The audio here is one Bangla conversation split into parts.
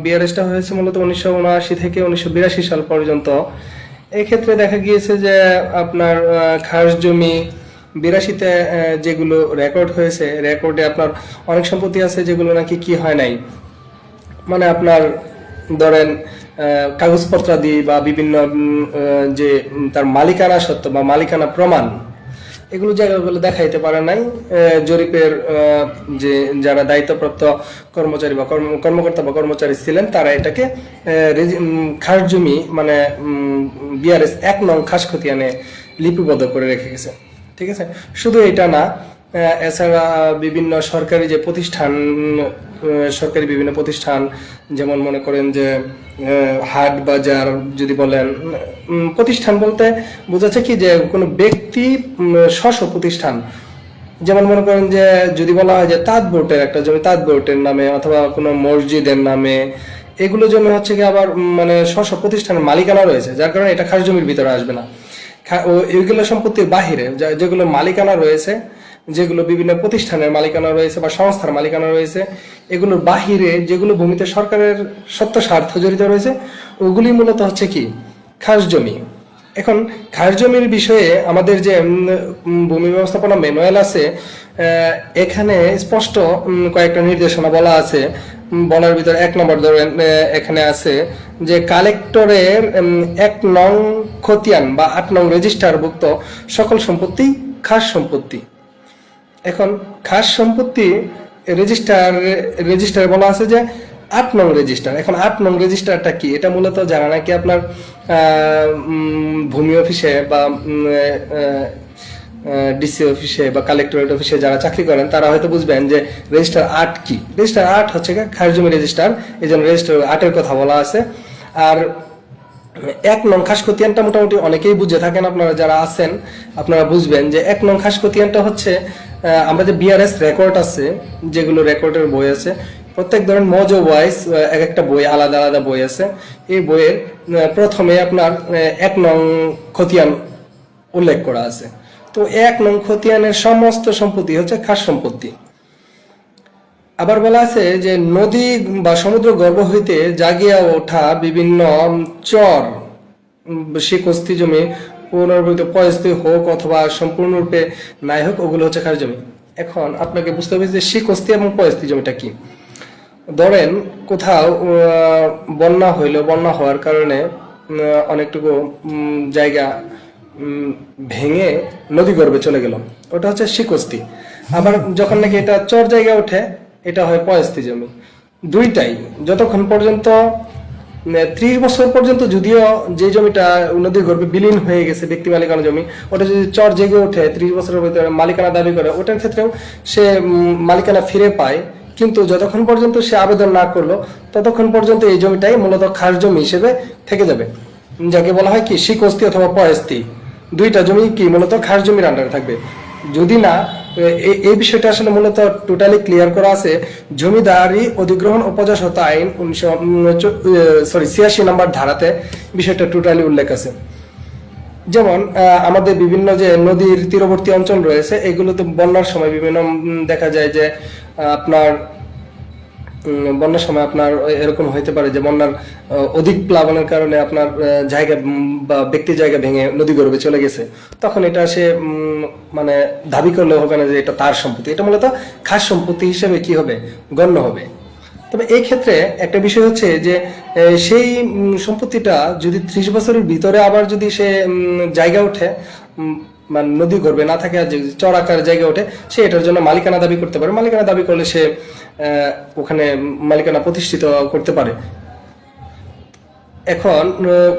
বিআরএসটা হয়েছে মূলত 1979 থেকে 1982 সাল পর্যন্ত। এই ক্ষেত্রে দেখা গিয়েছে যে আপনার খাস জমি 82-তে যেগুলো রেকর্ড হয়েছে, রেকর্ডে আপনার অনেক সম্পত্তি আছে যেগুলো নাকি কি হয় নাই, মানে আপনার ধরেন কাগজপত্র দিয়ে বা বিভিন্ন যে তার মালিকানা সত্ত্ব বা মালিকানা প্রমাণ, এগুলো জায়গাগুলো দেখাইতে পারে নাই। জরিপের যে যারা দায়িত্বপ্রাপ্ত কর্মচারী বা কর্মকর্তা বা কর্মচারী ছিলেন, তারা এটাকে খাস জমি মানে বিআরএস 1 নং খাস খতিয়ানে লিপিবদ্ধ করে রেখে গেছে। ঠিক আছে, শুধু এটা না, এছাড়া বিভিন্ন সরকারি যে প্রতিষ্ঠান, সরকারি বিভিন্ন প্রতিষ্ঠান, যেমন মনে করেন যে হাট বাজার যদি বলেন, প্রতিষ্ঠান বলতে বোঝাচ্ছে কি যে কোনো ব্যক্তি স্ব প্রতিষ্ঠান, যেমন মনে করেন যে যদি বলা হয় যে তাঁত বোর্ডের একটা জমি তাঁত বোর্ডের নামে অথবা কোনো মসজিদের নামে, এগুলো জমি হচ্ছে কি আবার মানে স্ব প্রতিষ্ঠানের মালিকানা রয়েছে, যার কারণে এটা খাস জমির ভিতরে আসবে না। এইগুলো সম্পত্তির বাহিরে যেগুলো মালিকানা রয়েছে, যেগুলো বিভিন্ন প্রতিষ্ঠানের মালিকানা রয়েছে বা সংস্থার মালিকানা রয়েছে, এগুলোর বাহিরে যেগুলো ভূমিতে সরকারের সত্য স্বার্থ জড়িত রয়েছে, ওগুলি মূলত হচ্ছে কি খাস জমি। এখন খাস জমির বিষয়ে আমাদের যে ভূমি ব্যবস্থাপনা ম্যানুয়াল আছে, এখানে স্পষ্ট কয়েকটা নির্দেশনা বলা আছে। বলার ভিতরে 1 নম্বর ধরেন এখানে আছে যে কালেক্টরের 1 নং খতিয়ান বা 8 নং রেজিস্টারভুক্ত সকল সম্পত্তি খাস সম্পত্তি। এখন খাস সম্পত্তি রেজিস্টার বলা আছে যে 8 নং রেজিস্টার। এখন 8 নং রেজিস্টারটা কি, এটা মূলত যারা নাকি আপনার ভূমি অফিসে বা ডিসি অফিসে বা কালেক্টরেট অফিসে যারা চাকরি করেন, তারা হয়তো বুঝবেন যে রেজিস্টার 8 কি। রেজিস্টার 8 হচ্ছে খাস জমি রেজিস্টার, এই জন্য রেজিস্টার 8-এর কথা বলা আছে। আর 1 নং খাস খতিয়ানটা মোটামুটি অনেকেই বুঝে থাকেন, আপনারা যারা আছেন আপনারা বুঝবেন যে 1 নং খাস খতিয়ানটা হচ্ছে আমরা যে বিআরএস রেকর্ড আছে, যেগুলো রেকর্ডের বই আছে, প্রত্যেক ধরেন মজ ওয়াইজ এক একটা বই আলাদা আলাদা বই আছে। এই বইয়ের প্রথমে আপনার 1 নং খতিয়ান উল্লেখ করা আছে। তো 1 নং খতিয়ানের সমস্ত সম্পত্তি হচ্ছে খাস সম্পত্তি। আবার বলা আছে যে নদী বা সমুদ্র গর্ভ হইতে জাগিয়া ওঠা বিভিন্ন চর, শিকস্তি জমি পুনর্ভূত পয়স্তি হোক অথবা সম্পূর্ণরূপে নাই হোক, ওগুলো হচ্ছে খাস জমি। এখন আপনাকে বুঝতে হবে যে শিকস্তি এবং পয়স্তি জমিটা কি। ধরেন কোথাও বন্যা হইলো, বন্যা হওয়ার কারণে অনেকটুকু জায়গা ভেঙে নদী গর্ভে চলে গেল, ওটা হচ্ছে শিকস্তি। আবার যখন নাকি এটা চর জায়গা ওঠে, এটা হয় পয়স্তি জমি। দুইটাই যতক্ষণ পর্যন্ত 30 বছর পর্যন্ত, যদিও যে জমিটা নদীর গর্ভে বিলীন হয়ে গেছে ব্যক্তি মালিকানা জমি, ওটা যদি চর জেগে ওঠে 30 বছরের ভিতরে মালিকানা দাবি করে, ওটার ক্ষেত্রেও সে মালিকানা ফিরে পায়। কিন্তু যতক্ষণ পর্যন্ত সে আবেদন না করলো, ততক্ষণ পর্যন্ত এই জমিটাই মূলত খাস জমি হিসেবে থেকে যাবে, যাকে বলা হয় কি শিকস্তি অথবা পয়স্তি। দুইটা জমি কি মূলত খাস জমির আন্ডারে থাকবে। যদি না, এই বিষয়টা আসলে মূলত টোটালি ক্লিয়ার করা আছে জমিদারি অধিগ্রহণ ও প্রজাস্বত্ব আইন 86 নম্বর ধারাতে বিষয়টা টোটালি উল্লেখ আছে। যেমন আমাদের বিভিন্ন যে নদীর তীরবর্তী অঞ্চল রয়েছে, এগুলোতে বন্যার সময় বিভিন্ন দেখা যায় যে আপনার বন্যার সময় আপনার এরকম হইতে পারে যে বন্যার অধিক প্লাবনের কারণে আপনার জায়গা বা ব্যক্তির জায়গা ভেঙে নদী গর্ভে চলে গেছে, তখন এটা সে মানে দাবি করলে হবে না যে এটা তার সম্পত্তি, এটা মূলত খাস সম্পত্তি হিসেবে কি হবে, গণ্য হবে। তবে এই ক্ষেত্রে একটা বিষয় হচ্ছে যে সেই সম্পত্তিটা যদি 30 বছরের ভিতরে আবার যদি সে জায়গা ওঠে, মানে নদী গর্ভে না থাকে আর যে চর আকার জায়গা ওঠে, সে এটার জন্য মালিকানা দাবি করতে পারে। মালিকানা দাবি করলে সে ওখানে মালিকানা প্রতিষ্ঠিত করতে পারে। এখন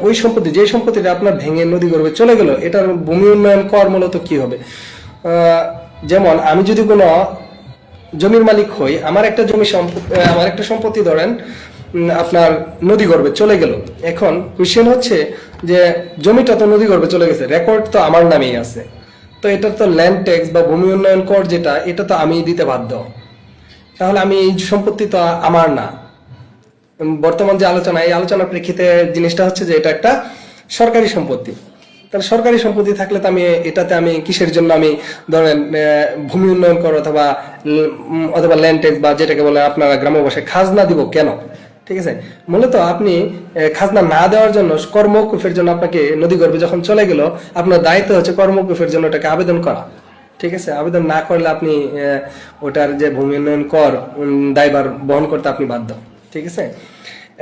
ওই সম্পত্তি, যে সম্পত্তিটা আপনার ভেঙে নদী গর্ভে চলে গেল, এটার ভূমি উন্নয়ন কর মূলত কি হবে। যেমন আমি যদি কোনো জমির মালিক হই, আমার একটা সম্পত্তি ধরেন আপনার নদী গর্ভে চলে গেল। এখন কোশ্চেন হচ্ছে যে জমিটা তো নদী গর্ভে চলে গেছে, রেকর্ড তো আমার নামেই আছে, তো এটা তো ল্যান্ড ট্যাক্স বা ভূমি উন্নয়ন কর যেটা, এটা তো আমি দিতে বাধ্য। তাহলে আমি এই সম্পত্তি তো আমার না। বর্তমান যে আলোচনা, এই আলোচনার প্রেক্ষিতে জিনিসটা হচ্ছে যে এটা একটা সরকারি সম্পত্তি। তাহলে সরকারি সম্পত্তি থাকলে তো এটাতে আমি কিসের জন্য আমি ধরেন ভূমি উন্নয়ন কর অথবা ল্যান্ড ট্যাক্স বা যেটাকে বলে আপনারা গ্রাম্য ভাষায় খাজনা দিব কেন? ঠিক আছে। মূলত আপনি খাজনা না দেওয়ার জন্য কর্মকুফের জন্য আপনাকে নদীগর্ভে যখন চলে গেল, আপনার দায়িত্ব হচ্ছে কর্মকুফের জন্য ওটাকে আবেদন করা। ঠিক আছে, আবেদন না করলে আপনি ওটার যে ভূমি উন্নয়ন কর দায়ভার বহন করতে আপনি বাধ্য। ঠিক আছে।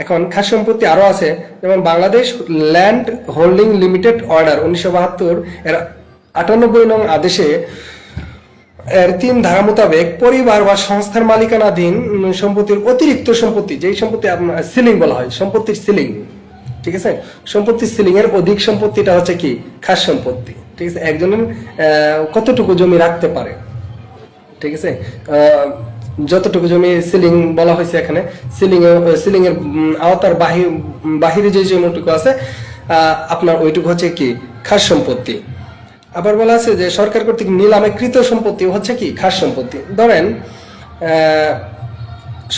এখন খাস সম্পত্তি আরো আছে, যেমন Bangladesh land holding limited order 1972 এর 98 নং আদেশে এর 3 ধারা মোতাবেক পরিবার বা সংস্থার মালিকানাধীন সম্পত্তির অতিরিক্ত সম্পত্তি, যেই সম্পত্তি আপনার সিলিং বলা হয়, সম্পত্তির সিলিং। ঠিক আছে, সম্পত্তির সিলিং এর অধিক সম্পত্তিটা হচ্ছে কি খাস সম্পত্তি। ঠিক আছে, একজনের কতটুকু জমি রাখতে পারে। ঠিক আছে, যতটুকু জমি সিলিং বলা হয়েছে এখানে, সিলিং এর আওতার বাহিরে যে জমিটুকু আছে আপনার ওইটুকু হচ্ছে কি খাস সম্পত্তি। আবার বলা আছে যে সরকার কর্তৃক নিলামে কৃত সম্পত্তি হচ্ছে কি খাস সম্পত্তি। ধরেন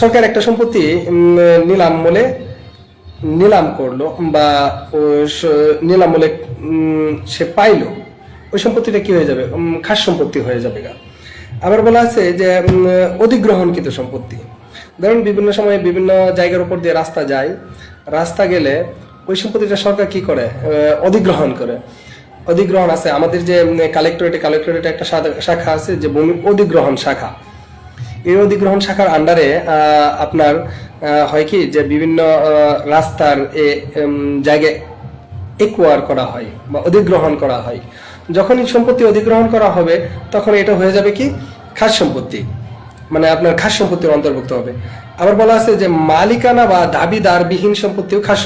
সরকার একটা সম্পত্তি নিলাম করলো বা নিলাম মূলে সে পাইলো, ওই সম্পত্তিটা কি হয়ে যাবে, খাস সম্পত্তি হয়ে যাবে। আবার বলা আছে যে অধিগ্রহণকৃত সম্পত্তি। ধরুন বিভিন্ন সময়ে বিভিন্ন জায়গার উপর দিয়ে রাস্তা যায়, রাস্তা গেলে ওই সম্পত্তিটা সরকার কি করে, অধিগ্রহণ করে। অধিগ্রহণ আছে আমাদের যে কালেক্টরেটে একটা শাখা আছে যে ভূমি অধিগ্রহণ শাখা। এই অধিগ্রহণ শাখার আন্ডারে আপনার হয় কি যে বিভিন্ন রাস্তার জায়গায় একুয়ার করা হয় বা অধিগ্রহণ করা হয়। যখনই সম্পত্তি অধিগ্রহণ করা হবে তখন এটা হয়ে যাবে কি খাস সম্পত্তি, মানে আপনার খাস সম্পত্তির অন্তর্ভুক্ত হবে। আবার বলা আছে যে মালিকানা বা দাবিদার বিহীন সম্পত্তিও খাস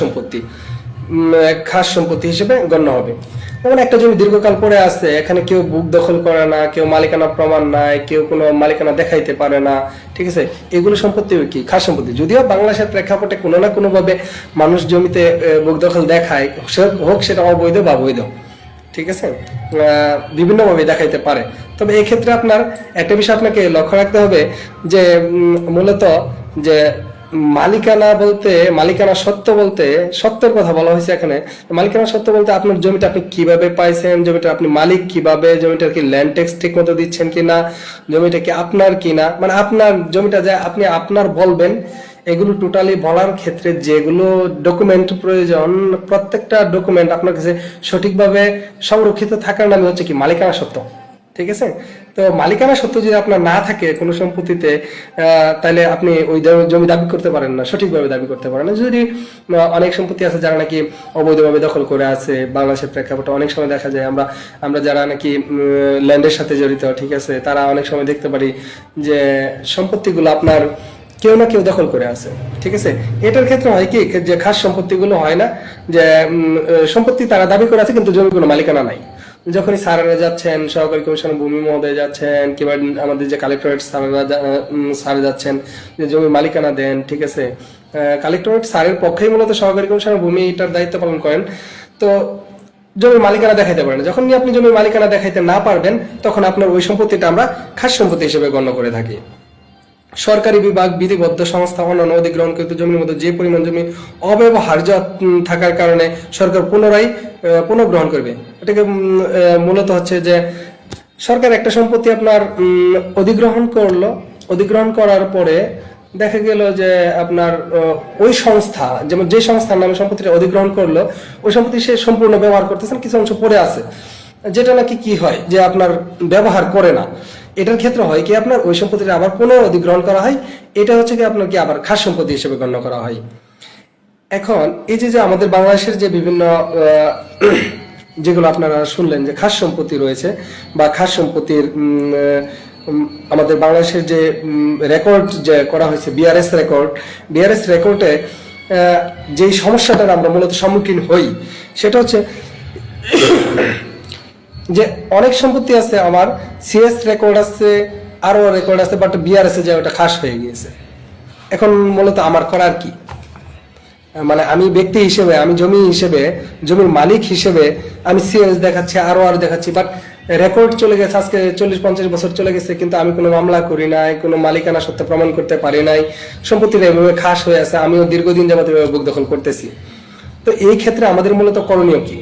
সম্পত্তি হিসেবে গণ্য হবে। যেমন একটা জমি দীর্ঘকাল পড়ে আছে, এখানে কেউ বুক দখল করে না, কেউ মালিকানা প্রমাণ নাই, কেউ কোনো মালিকানা দেখাইতে পারে না। ঠিক আছে, এগুলো সম্পত্তি কি খাস সম্পত্তি। যদিও বাংলাদেশের প্রেক্ষাপটে কোনো না কোনো ভাবে মানুষ জমিতে বুক দখল দেখায়, হোক সেটা অবৈধ বা বৈধ। ঠিক আছে, বিভিন্নভাবে দেখাইতে পারে। তবে এই ক্ষেত্রে আপনার একটা বিষয় আপনাকে লক্ষ্য রাখতে হবে যে মূলত যে মালিকানা সত্ত্বের কথা বলা হয়েছে এখানে। মালিকানা সত্ত্ব বলতে আপনার জমিটা আপনি কিভাবে পাইছেন, জমিটা আপনি মালিক কিভাবে, জমিটার কি ল্যান্ড ট্যাক্স ঠিক মতো দিচ্ছেন কিনা, জমিটা কি আপনার কিনা, মানে আপনার জমিটা যা আপনি আপনার বলবেন। এগুলো টোটালি বলার ক্ষেত্রে যেগুলো ডকুমেন্ট প্রয়োজন, প্রত্যেকটা ডকুমেন্ট আপনার কাছে সঠিকভাবে সংরক্ষিত থাকার নামে হচ্ছে কি মালিকানা সত্ত্ব। ঠিক আছে, তো মালিকানা সত্ত্ব যদি আপনার না থাকে কোনো সম্পত্তিতে, তাহলে আপনি ওই জমি দাবি করতে পারেন না, সঠিকভাবে দাবি করতে পারেন না। যদি অনেক সম্পত্তি আছে যারা নাকি অবৈধভাবে দখল করে আছে, বাংলাদেশের প্রেক্ষাপটে অনেক সময় দেখা যায় আমরা যারা নাকি ল্যান্ডের সাথে জড়িত, ঠিক আছে, তারা অনেক সময় দেখতে পারি যে সম্পত্তিগুলো আপনার কেউ না কেউ দখল করে আছে। ঠিক আছে, এটার ক্ষেত্রে হয় কি যে খাস সম্পত্তিগুলো হয় না, যে সম্পত্তি তারা দাবি করে আছে কিন্তু জমি কোনো মালিকানা নাই। যখনই স্যারেরা যাচ্ছেন, সহকারী কমিশনার ভূমি মহোদয় যাচ্ছেন, কিংবা আমাদের যে কালেক্টরেট স্যার যাচ্ছেন যে জমি মালিকানা দেন। ঠিক আছে, কালেক্টরেট স্যারের পক্ষেই মূলত সহকারী কমিশনার ভূমি এটার দায়িত্ব পালন করেন। তো জমির মালিকানা দেখাইতে পারেন, যখন আপনি জমির মালিকানা দেখাইতে না পারবেন তখন আপনার ওই সম্পত্তিটা আমরা খাস সম্পত্তি হিসেবে গণ্য করে থাকি। সরকারি বিভাগ, বিধিবদ্ধ সংস্থা, অন্যান্য অধিগ্রহণকৃত জমির মধ্যে যে পরিমাণ জমি অব্যবহার্য থাকার কারণে সরকার পুনর্গ্রহণ করবে। এটাকে মূলত হচ্ছে যে সরকার একটা সম্পত্তি আপনার অধিগ্রহণ করার পরে দেখা গেল যে আপনার ওই সংস্থা, যেমন যে সংস্থার নামে সম্পত্তিটা অধিগ্রহণ করলো, ওই সম্পত্তি সে সম্পূর্ণ ব্যবহার করতেছেন, কিছু অংশ পড়ে আছে যেটা নাকি কি হয় যে আপনার ব্যবহার করে না। এটার ক্ষেত্রে হয় কি আপনার ওই সম্পত্তিটা আবার পুনঃ অধিগ্রহণ করা হয়, এটা হচ্ছে কি আপনার কি আবার খাস সম্পত্তি হিসেবে গণ্য করা হয়। এখন এই যে আমাদের বাংলাদেশের যে বিভিন্ন যেগুলো আপনারা শুনলেন যে খাস সম্পত্তি রয়েছে বা খাস সম্পত্তির আমাদের বাংলাদেশের যে রেকর্ড যে করা হয়েছে বিআরএস রেকর্ডে যেই সমস্যাটার আমরা মূলত সম্মুখীন হই সেটা হচ্ছে যে অনেক সম্পত্তি আছে আমার সিএস রেকর্ড আছে, আরো রেকর্ড আছে, বাট বিআরএস এ যে ওটা খাস হয়ে গিয়েছে। এখন মূলত আমার করার কি, মানে আমি ব্যক্তি হিসেবে, আমি জমির মালিক হিসেবে আমি সিএস দেখাচ্ছি, আরো দেখাচ্ছি, বাট রেকর্ড চলে গেছে, আজকে 40-50 বছর চলে গেছে, কিন্তু আমি কোনো মামলা করি নাই, কোনো মালিকানা সত্ত্ব প্রমাণ করতে পারি নাই, সম্পত্তিটা এভাবে খাস হয়ে আছে, আমিও দীর্ঘদিন যাবত এভাবে বুক দখল করতেছি। তো এই ক্ষেত্রে আমাদের মূলত করণীয় কি?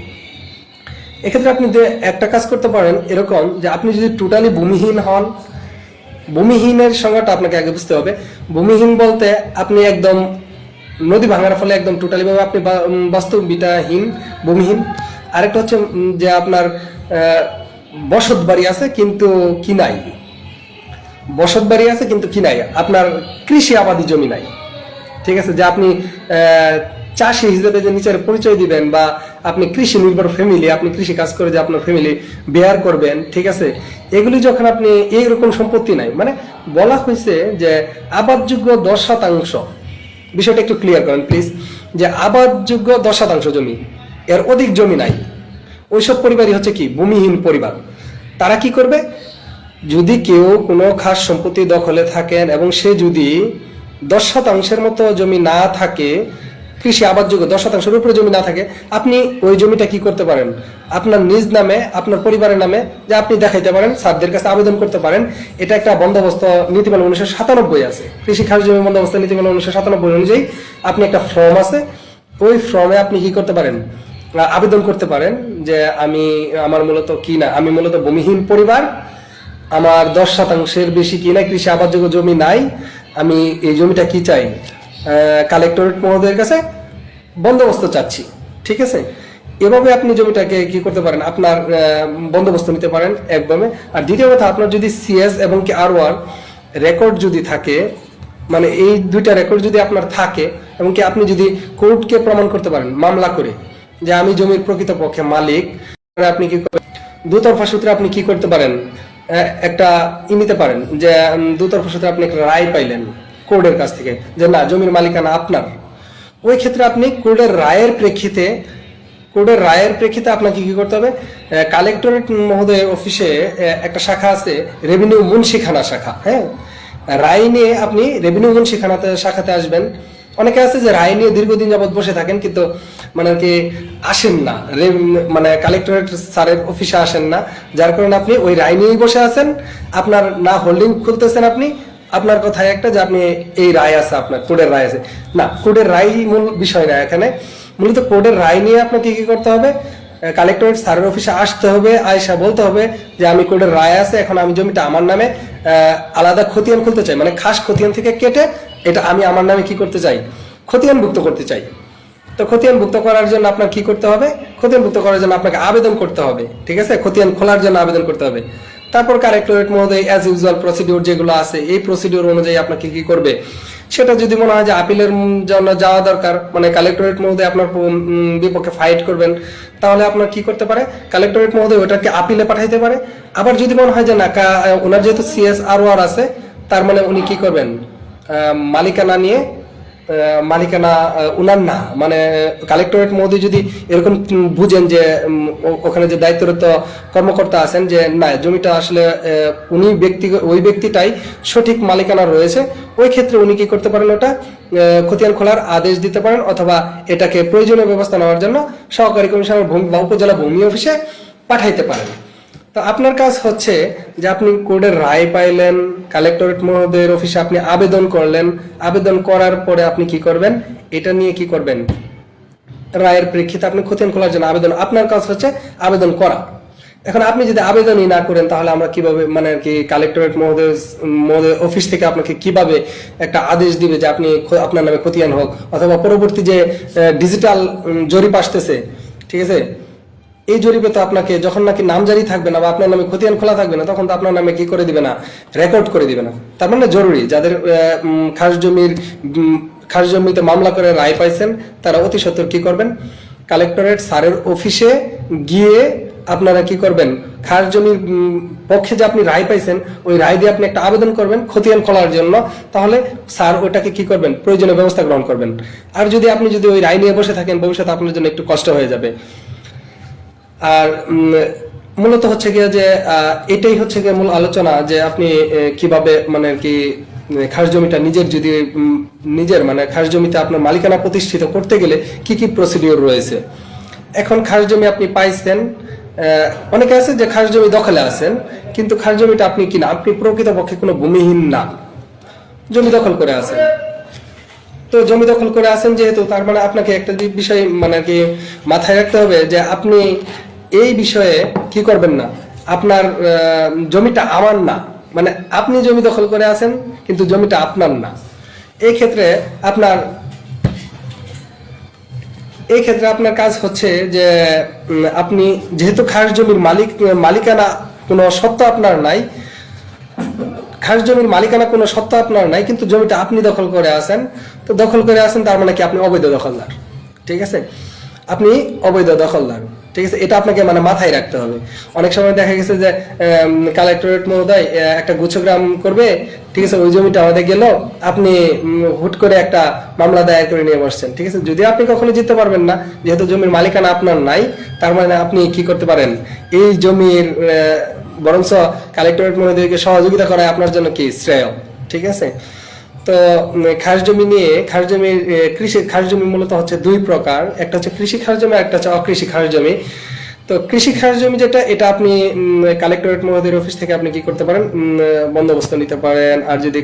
এক্ষেত্রে আপনি একটা কাজ করতে পারেন এরকম যে আপনি যদি টোটালি ভূমিহীন হন, ভূমিহীনের সংজ্ঞাটা আপনাকে আগে বুঝতে হবে। ভূমিহীন বলতে আপনি একদম নদী ভাঙার ফলে একদম টোটালি ভাবে আপনি বাস্তবিকহীন, ভূমিহীন। আরেকটা হচ্ছে যে আপনার বসত বাড়ি আছে কিন্তু কি নাই, বসত বাড়ি আছে কিন্তু কি নাই, আপনার কৃষি আবাদি জমি নাই। ঠিক আছে, যে আপনি চাষি হিসেবে যে নিজের পরিচয় দিবেন, বা আপনি কৃষি নির্ভর ফ্যামিলি, আপনি কৃষি কাজ করে যে আপনার ফ্যামিলি বেয়ার করবেন, ঠিক আছে, এগুলি যখন আপনি এইরকম সম্পত্তি নাই, মানে বলা হয়েছে যে আবাদযোগ্য 10%, বিষয়টা একটু ক্লিয়ার করেন প্লিজ, যে আবাদযোগ্য 10% জমি, এর অধিক জমি নাই, ওইসব পরিবারই হচ্ছে কি ভূমিহীন পরিবার। তারা কি করবে, যদি কেউ কোনো খাস সম্পত্তি দখলে থাকেন এবং সে যদি 10% মতো জমি না থাকে, কৃষি আবাদযোগ্য 10%-এর উপরে জমি না থাকে, আপনি ওই জমিটা কি করতে পারেন, আপনার নিজ নামে, আপনার পরিবারের নামে যে আপনি দেখাইতে পারেন, স্যারদের কাছে আবেদন করতে পারেন। এটা একটা বন্দোবস্ত নীতিমালা 1997 আছে, কৃষি খাস জমি বন্দোবস্ত নীতিমালা 1997 অনুযায়ী আপনি একটা ফর্ম আছে, ওই ফর্মে আপনি কি করতে পারেন, আবেদন করতে পারেন যে আমার মূলত কি না, আমি মূলত ভূমিহীন পরিবার, আমার 10%-এর বেশি কি নাই, কৃষি আবাদযোগ্য জমি নাই, আমি এই জমিটা কি চাই, কালেক্টরেট মহোদয়ের কাছে বন্দোবস্ত চাচ্ছি। ঠিক আছে, এভাবে আপনি জমিটাকে কি করতে পারেন, আপনার বন্দোবস্ত নিতে পারেন একভাবে। আর দ্বিতীয় কথা, আপনার যদি সিএস এবং কি আরওআর রেকর্ড যদি থাকে, মানে এই দুইটা রেকর্ড যদি আপনার থাকে, এবং কি আপনি যদি কোর্টকে প্রমাণ করতে পারেন মামলা করে যে আমি জমির প্রকৃতপক্ষে মালিক, আপনি কি করবেন, দুতরফা সূত্রে আপনি কি করতে পারেন, একটা নিতে পারেন যে দুতরফা সূত্রে আপনি একটা রায় পাইলেন কোর্টের কাছ থেকে যে না, জমির মালিকানা আপনার। ওই ক্ষেত্রে আপনি কোর্টের রায়ের প্রেক্ষিতে আপনাকে কি করতে হবে, কালেক্টরেট মহোদয়ের অফিসে একটা শাখা আছে, রেভিনিউ মুন্সিখানা শাখা। হ্যাঁ, রায় নিয়ে আপনি রেভিনিউ মুন্সিখানাতে শাখাতে আসবেন। অনেকে আছে যে রায় নিয়ে দীর্ঘদিন যাবত বসে থাকেন, কিন্তু মানে কি আসেন না, মানে কালেক্টরেট স্যারের অফিসে আসেন না, যার কারণে আপনি ওই রায় নিয়েই বসে আছেন, আপনার না হোল্ডিং খুলতেছেন আপনি, আপনার কথায় একটা যে আপনি এই রায় আছে, আপনার কোর্টের রায় আছে। না, কোর্টের রায় মূল বিষয় না এখানে, মূলত কোর্টের রায় নিয়ে আপনাকে কি করতে হবে, কালেক্টরেট স্যারের অফিসে আসতে হবে, আয়সা বলতে হবে যে আমি কোর্টের রায় আছে, এখন আমি জমিটা আমার নামে আলাদা খতিয়ান খুলতে চাই, মানে খাস খতিয়ান থেকে কেটে এটা আমি আমার নামে কি করতে চাই, খতিয়ানভুক্ত করতে চাই। তো খতিয়ানভুক্ত করার জন্য আপনার কি করতে হবে, খতিয়ানভুক্ত করার জন্য আপনাকে আবেদন করতে হবে। ঠিক আছে, খতিয়ান খোলার জন্য আবেদন করতে হবে। তারপর কালেক্টরেট মহোদয় অ্যাজ ইউজুয়াল প্রসিডিউর যেগুলো আছে, এই প্রসিডিউর অনুযায়ী আপনাকে কি করবে, সেটা যদি মনে হয় যে আপিলের জন্য যাওয়া দরকার, মানে কালেক্টরেট মহোদয় আপনার বিপক্ষে ফাইট করবেন, তাহলে আপনার কি করতে পারে, কালেক্টরেট মহোদয় ওটাকে আপিলে পাঠাইতে পারে। আবার যদি মনে হয় যে না, ওনার যেহেতু সিএসআরওআর আছে, তার মানে উনি কি করবেন, মালিকানা নিয়ে, মালিকানা উনার না, মানে কালেক্টরেট মহোদয় যদি এরকম বুঝেন যে ওখানে যে দায়িত্বরত কর্মকর্তা আছেন যে না, জমিটা আসলে ওই ব্যক্তিটাই সঠিক মালিকানা রয়েছে, ওই ক্ষেত্রে উনি কি করতে পারেন, ওটা খতিয়ান খোলার আদেশ দিতে পারেন, অথবা এটাকে প্রয়োজনীয় ব্যবস্থা নেওয়ার জন্য সহকারী কমিশনার বা উপজেলা ভূমি অফিসে পাঠাইতে পারেন। তো আপনার কাজ হচ্ছে যে আপনি কোর্টের রায় পাইলেন, কালেক্টরেট মহোদয়ের অফিসে আপনি আবেদন করলেন, আবেদন করার পরে আপনি কি করবেন, এটা নিয়ে কি করবেন, রায়ের প্রেক্ষিতে আপনি খতিয়ান খোলার জন্য আবেদন, আপনার কাজ হচ্ছে আবেদন করা। এখন আপনি যদি আবেদনই না করেন, তাহলে আমরা কিভাবে, মানে কি কালেক্টরেট মহোদয় অফিস থেকে আপনাকে কিভাবে একটা আদেশ দিবে যে আপনি আপনার নামে খতিয়ান হোক, অথবা পরবর্তী যে ডিজিটাল জরিপ আসতেছে, ঠিক আছে, এই জরিপে তো আপনাকে যখন নাকি নামজারি থাকবে না বা আপনার নামে খতিয়ান খোলা থাকবে না, তখন তো আপনার নামে কি করে দিবে না, রেকর্ড করে দিবে না। তার মানে জরুরি, যাদের খাস জমিতে মামলা করে রায় পাইছেন, তারা অতি সত্বর কি করবেন, কালেক্টরেট স্যারের অফিসে গিয়ে আপনারা কি করবেন, খাস জমির পক্ষে যে আপনি রায় পাইছেন, ওই রায় দিয়ে আপনি একটা আবেদন করবেন খতিয়ান খোলার জন্য, তাহলে স্যার ওটাকে কি করবেন, প্রয়োজনীয় ব্যবস্থা গ্রহণ করবেন। আর আপনি যদি ওই রায় নিয়ে বসে থাকেন, ভবিষ্যতে আপনার জন্য একটু কষ্ট হয়ে যাবে। আর মূলত হচ্ছে গিয়ে যে এটাই হচ্ছে গিয়ে মূল আলোচনা, যে আপনি কিভাবে, মানে কি খাস জমিটা নিজের মানে খাস জমিতে আপনার মালিকানা প্রতিষ্ঠিত করতে গেলে কি কি প্রসিডিওর রয়েছে। এখন খাস জমি আপনি পাইছেন, অনেকে আছে যে খাস জমি দখলে আছেন, কিন্তু খাস জমিটা আপনি কিনা, আপনি প্রকৃতপক্ষে কোনো ভূমিহীন না, জমি দখল করে আছেন। তো জমি দখল করে আছেন যেহেতু, তার মানে আপনাকে একটা বিষয় মানে কি মাথায় রাখতে হবে যে আপনি এই বিষয়ে কি করবেন না, আপনার জমিটা আমার না, মানে আপনি জমি দখল করে আছেন কিন্তু জমিটা আপনার না। এই ক্ষেত্রে আপনার এই ক্ষেত্রে আপনার কাজ হচ্ছে যে আপনি যেহেতু খাস জমির মালিকানা কোনো সত্ত্ব আপনার নাই, খাস জমির মালিকানা কোনো সত্ত্ব আপনার নাই, কিন্তু জমিটা আপনি দখল করে আছেন। তো দখল করে আছেন তার মানে কি আপনি অবৈধ দখলদার, ঠিক আছে? আপনি অবৈধ দখলদার, ঠিক আছে? এটা আপনাকে মানে মাথায় রাখতে হবে। অনেক সময় দেখা গেছে যে কালেক্টরেট মহোদয় একটা গুচ্ছগ্রাম করবে, ঠিক আছে, ওই জমিটা আমাদের গেল, আপনি হুট করে একটা মামলা দায়ের করে নিয়ে বসছেন, ঠিক আছে? যদি আপনি কখনো জিততে পারবেন না, যেহেতু জমির মালিকানা আপনার নাই, তার মানে আপনি কি করতে পারেন, এই জমির বরঞ্চ কালেক্টরেট মহোদয়কে সহযোগিতা করায় আপনার জন্য কি শ্রেয়, ঠিক আছে? তো খাস জমি নিয়ে, খাস জমি মূলত হচ্ছে দুই প্রকার, একটা হচ্ছে কৃষি খাস জমি, একটা হচ্ছে অকৃষি খাস জমি। তো কৃষি খাস জমি যেটা, এটা আপনি কালেক্টরেট মহোদয়ের অফিস থেকে আপনি কি করতে পারেন, বন্দোবস্ত নিতে পারেন। আর যদি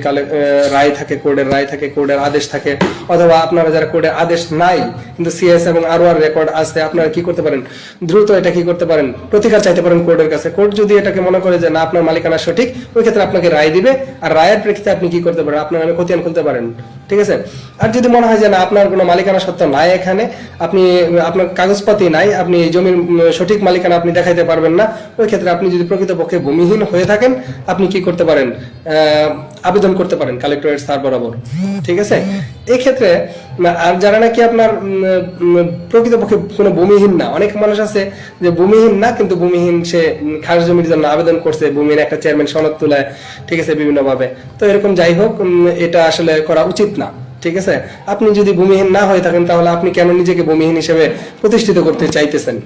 রায় থাকে, কোর্টের রায় থাকে, কোর্টের আদেশ থাকে, অথবা আপনারা যারা কোর্টের আদেশ নাই কিন্তু সিএস এবং আরওআর রেকর্ড আছে, আপনারা কি করতে পারেন, দ্রুত এটা কি করতে পারেন, প্রতিকার চাইতে পারেন কোর্টের কাছে। কোর্ট যদি এটাকে মনে করে যে না আপনার মালিকানা সঠিক, ওই ক্ষেত্রে আপনাকে রায় দিবে, আর রায়ের প্রেক্ষিতে আপনি কি করতে পারেন, আপনার নামে খতিয়ান খুলতে পারেন, ঠিক আছে? আর যদি মনে হয় যে না আপনার কোনো মালিকানা সত্ত্ব নাই, এখানে আপনি আপনার কাগজপাতি নাই, আপনি জমির সঠিক মালিকানা আপনি দেখাইতে পারবেন না, ওই ক্ষেত্রে আপনি যদি প্রকৃতপক্ষে ভূমিহীন হয়ে থাকেন, আপনি কি করতে পারেন, আবেদন করতে পারেন কালেক্টরেট স্যার বরাবর, ঠিক আছে? এই ক্ষেত্রে আর যারা নাকি আপনার প্রকৃতপক্ষে কোনো ভূমিহীন না, অনেক মানুষ আছে যে ভূমিহীন না কিন্তু ভূমিহীন, সে খাস জমির জন্য আবেদন করছে, ভূমির একটা চেয়ারম্যান সনদ তুলায়, ঠিক আছে, বিভিন্ন ভাবে। তো এরকম যাই হোক, এটা আসলে করা উচিত না, ঠিক আছে? আপনি যদি ভূমিহীন না হয়ে থাকেন, তাহলে আপনি কেন নিজেকে ভূমিহীন হিসেবে প্রতিষ্ঠিত করতে চাইতেছেন,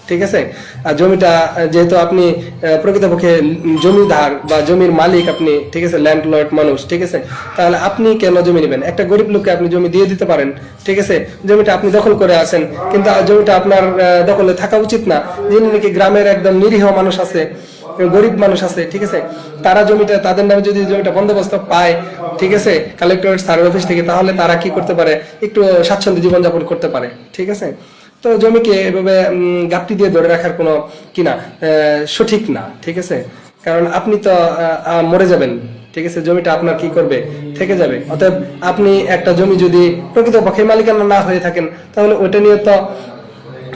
ঠিক আছে? আর জমিটা যেহেতু আপনি প্রকৃতপক্ষে জমিদার বা জমির মালিক আপনি, ঠিক আছে, ল্যান্ডলর্ড মানুষ, ঠিক আছে, তাহলে আপনি কেন জমি নেবেন? একটা গরিব লোককে আপনি জমি দিয়ে দিতে পারেন, ঠিক আছে? জমিটা আপনি দখল করে আছেন, কিন্তু জমিটা আপনার দখলে থাকা উচিত না। যিনি নাকি গ্রামের একদম নিরীহ মানুষ আছে, গরিব মানুষ আছে, ঠিক আছে, তারা জমিটা, তাদের নামে যদি জমিটা বন্দোবস্ত পায়, ঠিক আছে, কালেক্টরেট স্যারের অফিস থেকে, তাহলে তারা কি করতে পারে, একটু স্বাচ্ছন্দ্য জীবনযাপন করতে পারে, ঠিক আছে? তো জমিকে এভাবে গাপটি দিয়ে ধরে রাখার কোনো কিনা সঠিক না, ঠিক আছে? কারণ আপনি তো মরে যাবেন, ঠিক আছে, জমিটা আপনার কি করবে, থেকে যাবে। অতএব আপনি একটা জমি যদি প্রকৃতপক্ষে মালিকানা না হয়ে থাকেন, তাহলে ওইটা নিয়ে তো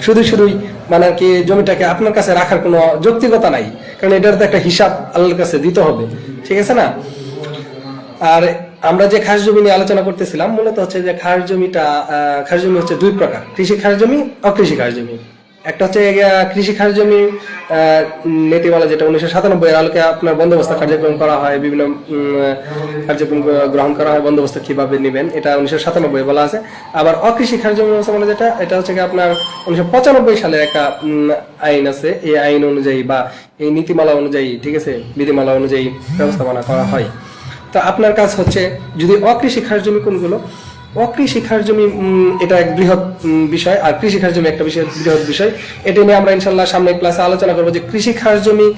শুধুই মানে কি জমিটাকে আপনার কাছে রাখার কোনো যৌক্তিকতা নাই, কারণ এটার তো একটা হিসাব আল্লাহর কাছে দিতে হবে, ঠিক আছে না? আর আমরা যে খাস জমি নিয়ে আলোচনা করতেছিলাম, মূলত হচ্ছে যে খাস জমি হচ্ছে দুই প্রকার, কৃষি খাস জমি, অকৃষি খাস জমি। একটা হচ্ছে কৃষি খাস জমি নীতিমালা, যেটা 1997 এর আলোকে আপনার বন্দোবস্ত কার্যক্রম করা হয়, বিভিন্ন কার্যক্রম গ্রহণ করা হয়, বন্দোবস্ত কিভাবে নেবেন, এটা 1997 বলা আছে। আবার অকৃষি খাস জমি ব্যবস্থাপনা যেটা, এটা হচ্ছে আপনার 1995 সালের একটা আইন আছে, এই আইন অনুযায়ী বা এই নীতিমালা অনুযায়ী, ঠিক আছে, বিধিমালা অনুযায়ী ব্যবস্থাপনা করা হয়। তো আপনার কাজ হচ্ছে, যদি অকৃষি খাস জমি কোনগুলো, অকৃষি খাস জমি এটা এক বৃহৎ বিষয়, আর কৃষি খাস জমি একটা বৃহৎ বিষয়। এটা নিয়ে আমরা ইনশাল্লাহ সামনে ক্লাসে আলোচনা করবো যে কৃষি খাস জমি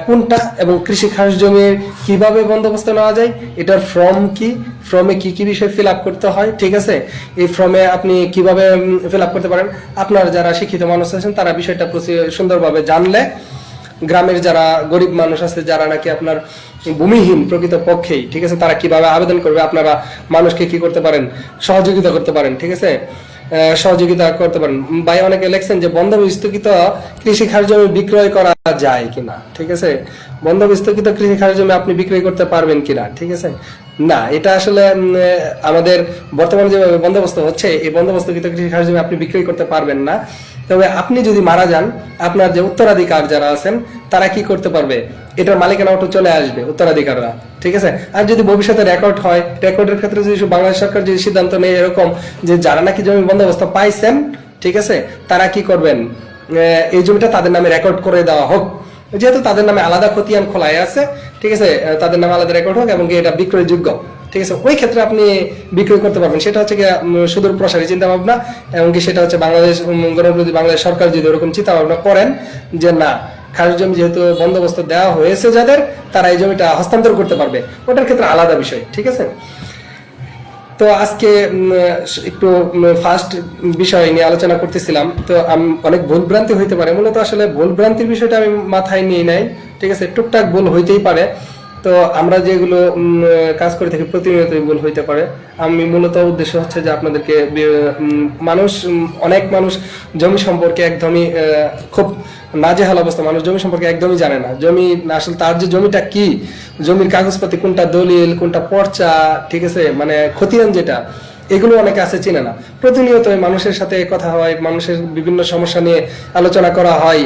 কোনটা এবং কৃষি খাস জমির কিভাবে বন্দোবস্ত নেওয়া যায়, এটার ফর্ম কি, ফর্মে কি কি বিষয় ফিল আপ করতে হয়, ঠিক আছে, এই ফর্মে আপনি কিভাবে ফিল আপ করতে পারেন। আপনার যারা শিক্ষিত মানুষ আছেন তারা বিষয়টা সুন্দরভাবে জানলে, গ্রামের যারা গরিব মানুষ আছে, যারা নাকি আপনার ভূমিহীন প্রকৃত পক্ষেই, ঠিক আছে, তারা কিভাবে আবেদন করবে, আপনারা মানুষকে কি করতে পারেন, সহযোগিতা করতে পারেন, ঠিক আছে, সহযোগিতা করতে পারেন। ভাই অনেকে লেখছেন যে বন্দোবস্তকৃত কৃষি খাস জমি বিক্রয় করা যায় কিনা, ঠিক আছে, বন্দোবস্তকৃত কৃষি খাস জমি আপনি বিক্রয় করতে পারবেন কিনা, ঠিক আছে, না, এটা আসলে আমাদের বর্তমানে যেভাবে বন্দোবস্ত হচ্ছে, এই বন্দোবস্তকৃত কৃষি খাস জমি আপনি বিক্রয় করতে পারবেন না। তবে আপনি যদি মারা যান, আপনার যে উত্তরাধিকার যারা আছেন তারা কি করতে পারবে, এটার মালিকানা ওটা চলে আসবে উত্তরাধিকাররা, ঠিক আছে। আর যদি ভবিষ্যতে রেকর্ড হয়, রেকর্ডের ক্ষেত্রে যদি বাংলাদেশ সরকার যদি সিদ্ধান্ত নেয় এরকম যে যারা নাকি জমি বন্দোবস্ত পাইছেন, ঠিক আছে, তারা কি করবেন, এই জমিটা তাদের নামে রেকর্ড করে দেওয়া হোক, যেহেতু তাদের নামে আলাদা খতিয়ান খোলাই আছে, ঠিক আছে, তাদের নামে আলাদা রেকর্ড হোক এবং এটা বিক্রয়যোগ্য, ঠিক আছে, ওই ক্ষেত্রে আপনি বিক্রয় করতে পারবেন। সেটা হচ্ছে সুদূর প্রসারী চিন্তা ভাবনা, এমনকি সেটা হচ্ছে বাংলাদেশ সরকার যদি ওরকম চিন্তা ভাবনা করেন যে না, খাস জমি যেহেতু বন্দোবস্ত দেওয়া হয়েছে যাদের, তারা এই জমিটা হস্তান্তর করতে পারবে, ওটার ক্ষেত্রে আলাদা বিষয়, ঠিক আছে। তো আজকে একটু ফার্স্ট বিষয় নিয়ে আলোচনা করতেছিলাম, তো অনেক ভুলভ্রান্তি হইতে পারে, মূলত আসলে ভুলভ্রান্তির বিষয়টা আমি মাথায় নিয়ে নাই, ঠিক আছে, টুকটাক ভুল হইতেই পারে, তো আমরা যেগুলো কাজ করে থাকি প্রতিনিয়তই ভুল হইতে পারে। আমি মূলত উদ্দেশ্য হচ্ছে যে আপনাদেরকে অনেক মানুষ জমি সম্পর্কে একদমই খুব নাজেহাল অবস্থা, মানুষ জমি সম্পর্কে একদমই জানে না। জমি আসলে তার যে জমিটা কি, জমির কাগজপাতি কোনটা দলিল, কোনটা পর্চা, ঠিক আছে, মানে খতিয়ান যেটা, এগুলো অনেকে আছে চিনে না। প্রতিনিয়ত মানুষের সাথে কথা হয়, মানুষের বিভিন্ন সমস্যা নিয়ে আলোচনা করা হয়,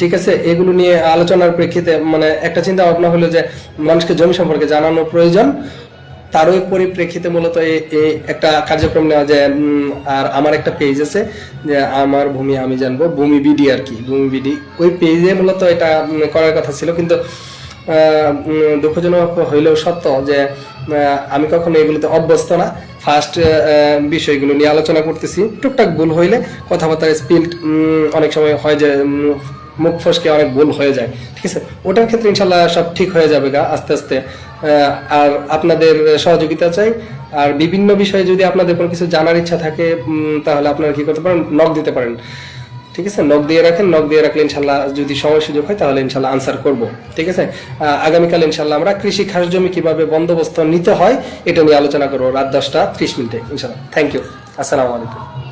ঠিক আছে। এগুলো নিয়ে আলোচনার প্রেক্ষিতে মানে একটা চিন্তা ভাবনা হলো যে মানুষকে জমি সম্পর্কে জানানো প্রয়োজন। তারই পরিপ্রেক্ষিতে মূলত এই একটা কার্যক্রম নেওয়া যায়। আর আমার একটা পেজ আছে যে আমার ভূমি আমি জানবো, ভূমি বিডি আর কি, ভূমি বিডি, ওই পেজে মূলত এটা করার কথা ছিল। কিন্তু দুঃখজনক হইলেও সত্য যে আমি কখনো এগুলোতে অভ্যস্ত না। ফার্স্ট বিষয়গুলো নিয়ে আলোচনা করতেছি, টুকটাক ভুল হইলে কথাবার্তা স্পিল্ড অনেক সময় হয় যে মুখ ফসকে অনেক ভুল হয়ে যায়, ঠিক আছে। ওটার ক্ষেত্রে ইনশাল্লাহ সব ঠিক হয়ে যাবে গা আস্তে আস্তে। আর আপনাদের সহযোগিতা চাই। আর বিভিন্ন বিষয়ে যদি আপনাদের কোনো কিছু জানার ইচ্ছা থাকে তাহলে আপনারা কি করতে পারেন, নক দিতে পারেন, ঠিক আছে। নক দিয়ে রাখেন, নক দিয়ে রাখলে ইনশাল্লাহ যদি সময় সুযোগ হয় তাহলে ইনশাল্লাহ আনসার করব, ঠিক আছে। আগামীকাল ইনশাল্লাহ আমরা কৃষি খাস জমি কিভাবে বন্দোবস্ত নিতে হয় এটা নিয়ে আলোচনা করবো রাত 10টা 30 মিনিটে ইনশাল্লাহ। থ্যাংক ইউ, আসসালামু আলাইকুম।